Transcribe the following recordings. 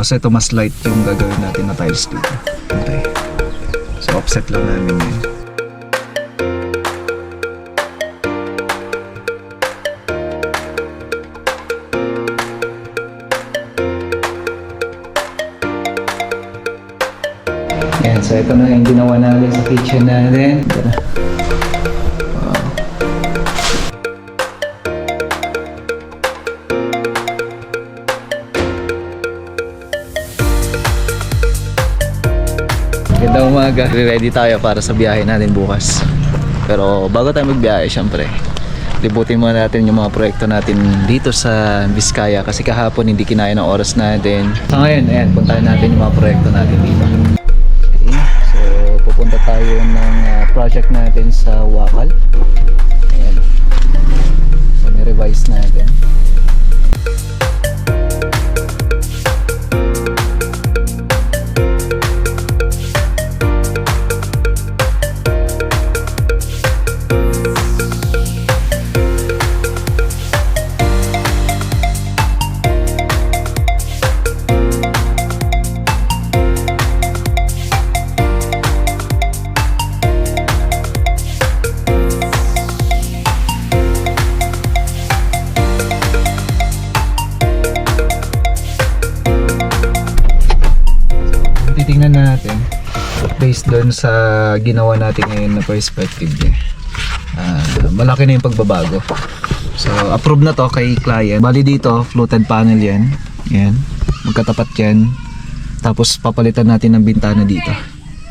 Tapos ito mas light yung gagawin natin na tiles dito. Okay. So offset lang namin yun. Yan, so ito na yung ginawa natin sa kitchen natin. Wow. Gandang umaga. Ready tayo para sa biyahe natin bukas. Pero bago tayo magbiyahe, syempre, libutin muna natin yung mga proyekto natin dito sa Vizcaya kasi kahapon hindi kinaya ng oras natin. So ngayon, ayan, puntahan natin yung mga proyekto natin dito. So pupunta tayo ng project natin sa Wakal. Ayan. So ni-revise natin. Titingnan natin based doon sa ginawa natin ngayon na perspective niya. Malaki na yung pagbabago. So approve na to kay client. Bali dito fluted panel yan. Yan. Magkatapat yan. Tapos papalitan natin ng bintana dito.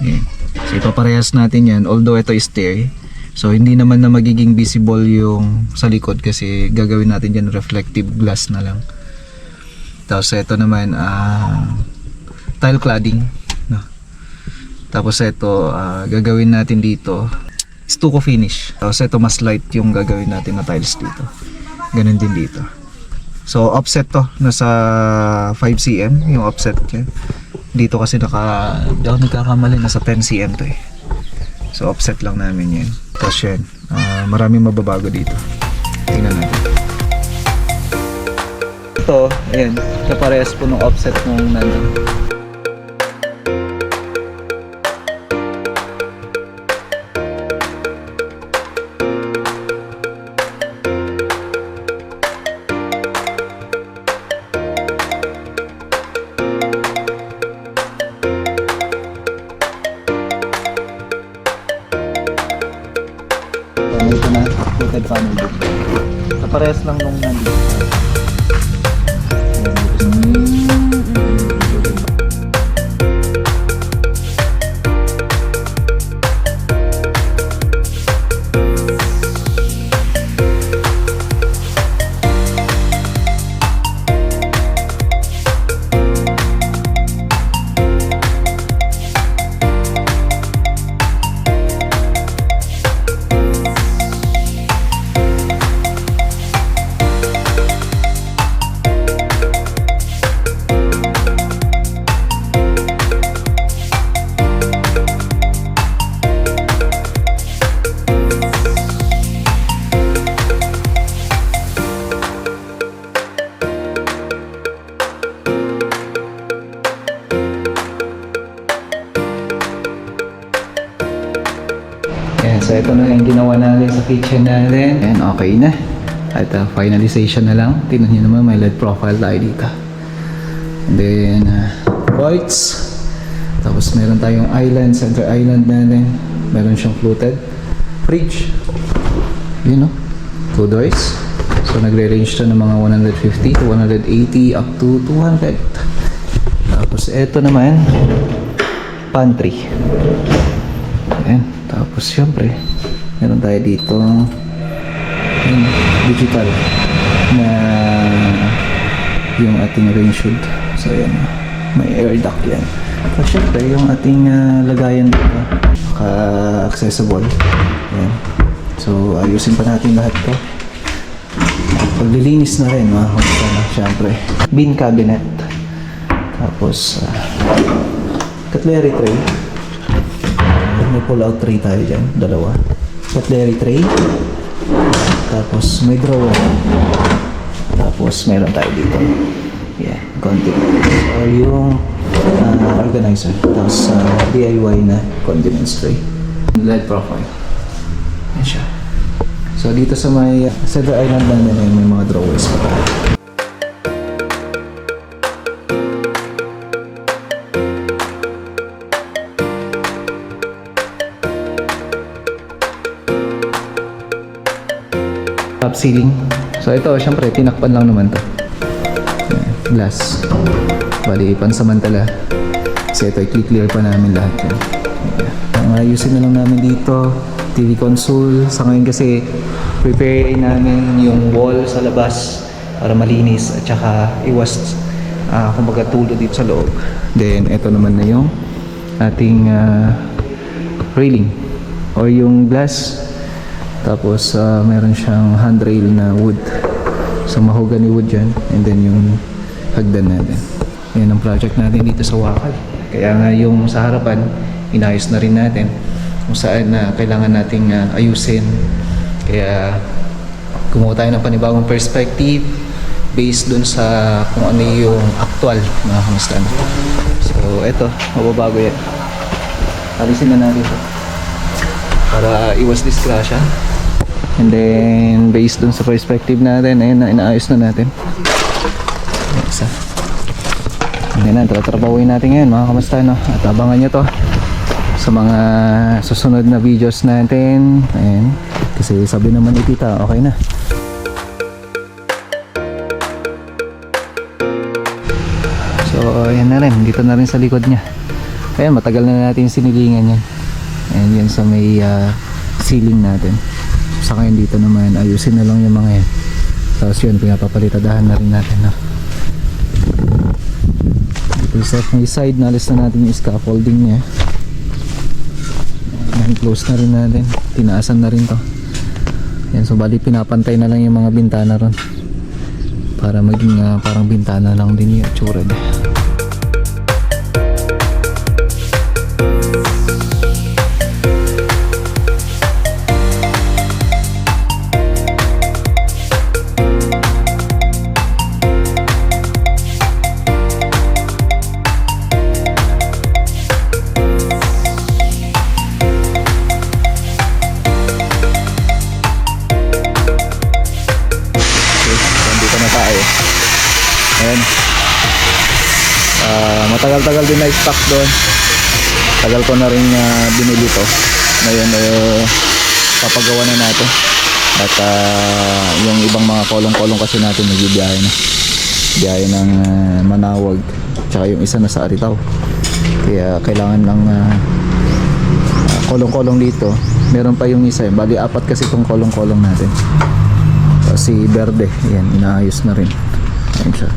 Yan. So ipaparehas natin yan. Although ito is stair, so hindi naman na magiging visible yung sa likod kasi gagawin natin yan reflective glass na lang. Tapos ito naman tile cladding, no? Tapos ito gagawin natin dito stucco finish. Tapos ito mas light yung gagawin natin na tiles dito. Ganun din dito. So offset to, nasa 5 cm yung offset niya. Dito kasi di ako nagkakamali, nasa 10 cm to eh. So offset lang namin yan. Tapos yan, maraming mababago dito. Tingnan natin. Ito, ayan, kaparehas po ng offset nung nandun. Ito na, fluted panel din. Kaparehas lang nung nandun. So ito na yung ginawa natin sa kitchen natin. And okay na. At finalization na lang. Tingnan nyo naman, may LED profile tayo dito. And then lights. Tapos meron tayong island, center island natin. Meron siyang fluted. Fridge. Yun, no? 2 doors. So nagre-range to ng mga 150 to 180 up to 200. Tapos ito naman, pantry. Ayan. Tapos syempre, meron tayo dito digital na yung ating range hood. So ayan, may air duct yan. Tapos syempre, yung ating lagayan dito, accessible. Ayan. So ayusin pa natin lahat to. Paglilinis na rin, syempre. Bean cabinet. Tapos cutlery tray. May pull-out tray tayo dyan, dalawa. Cutlery tray. Tapos may drawer. Tapos meron tayo dito Yeah, konti. So, yung organizer. Tapos DIY na condiments tray. LED profile. Yan siya. So, dito sa may center island namin ay may mga drawers pa tayo. Top ceiling. So ito, syempre, tinakpan lang naman to. Ayan, glass. Bali, pansamantala. Kasi ito, i-clear pa namin lahat yan. Ang ayusin na lang namin dito, TV console. Sa ngayon kasi, prepare namin yung wall sa labas para malinis at saka iwas kumbaga tulo dito sa loob. Then, ito naman na yung ating railing or yung glass. Tapos meron siyang handrail na wood. So mahogany wood yan. And then yung hagdan natin. Yan ang project natin dito sa Wakal. Kaya nga yung sa harapan, inayos na rin natin. Kung saan kailangan nating ayusin. Kaya gumawa tayo ng panibagong perspective based dun sa kung ano yung actual mga kamusta. So eto, mababago yan. Alisin na natin ito para iwas disgrasya. And then, based dun sa perspective natin, ayun na, inaayos na natin. Isa. Yan na, tatrabahuin natin ngayon mga kamusta, no? At abangan nyo to sa mga susunod na videos natin. Ayan. Kasi sabi naman ni tita, okay na. So, ayan na rin. Dito na rin sa likod niya. Ayan, matagal na natin sinilingan yan. Ayan, yan sa may ceiling natin. Sa ngayon dito naman, ayusin na lang yung mga yan. Tapos yun, pinapapalitadahan na rin natin. No? Dito sa may side, nalis na natin yung scaffolding niya. Ayan, close na rin natin. Tinaasan na rin to. Ayan, so bali pinapantay na lang yung mga bintana ron. Para maging parang bintana lang din yung tsura niya. Ayan. Matagal-tagal din na stock doon. Tagal ko na rin binili to. Ngayon papagawa na natin. At yung ibang mga kolong-kolong kasi natin nagbibiyahe na. Biyahe ng Manawag. Tsaka yung isa na sa Aritaw. Kaya kailangan ng kolong-kolong dito. Meron pa yung isa. Bali 4 kasi itong kolong-kolong natin. Si Verde. Ayan, inaayos na rin. Ayan siya.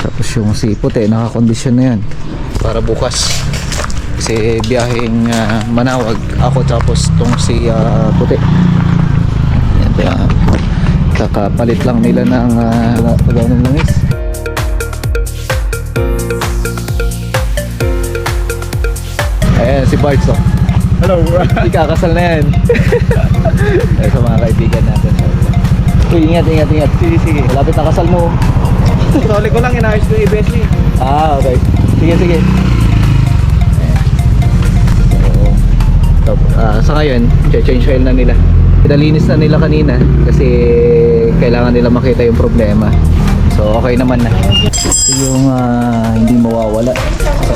Tapos yung si puti, nakakondisyon na yan para bukas kasi biyaheng Manawag ako, tapos tong si puti yan, kakapalit lang nila ng ng langis. Ayan si Bart, so hello bro. Ikakasal na yan. Ayan sa mga kaibigan natin. Uy, ingat. Sige. Malapit na kasal mo. Soli ko lang, inayos ko yung ABS niya. Okay. Sige. So, sa ngayon, change oil na nila. Pinalinis na nila kanina kasi kailangan nila makita yung problema. So, okay naman na. Ito yung hindi mawawala. So,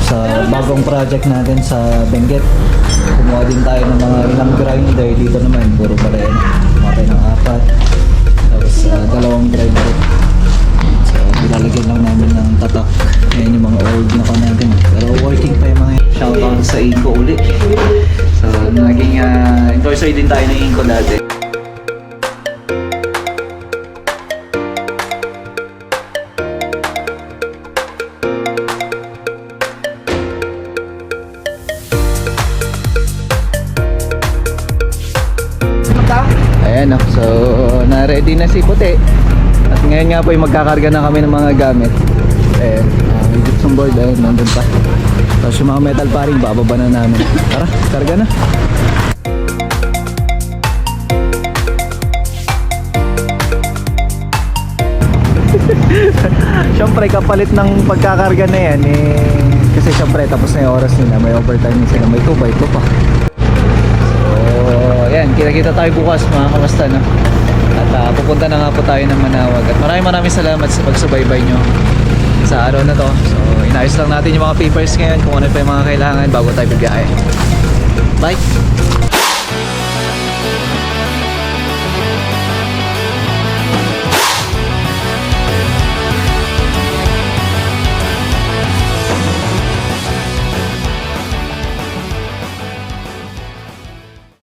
sa bagong project natin sa Benguet, kumuha din tayo ng mga ilang grinder. Dito naman, puro pa rin. Kumuha tayo ng 4. Tapos, 2 grinder. Nilalagyan lang namin ng tatak. Ayan yung mga old na natin. Pero working pa yung mga yan. Shoutout sa Inco uli. So naging endorser din tayo ng Inco dati. Ayan o. So na-ready na si Puti. At ngayon nga po ay magkakarga na kami ng mga gamit. May gypsum board, nandun pa. Tapos yung mga metal paring, bababa na namin. Tara, karga na. syempre kapalit ng pagkakarga na yan kasi syempre tapos na yung oras nila, may overtime din sila, may 2x2 pa. So yan, kita-kita tayo bukas mga kamasta, no? At pupunta na nga po tayo ng Manawag. At maraming salamat sa pagsubaybay nyo sa araw na to. So inayos lang natin yung mga papers ngayon, kung ano pa yung mga kailangan bago tayo bibiyahe. Bye!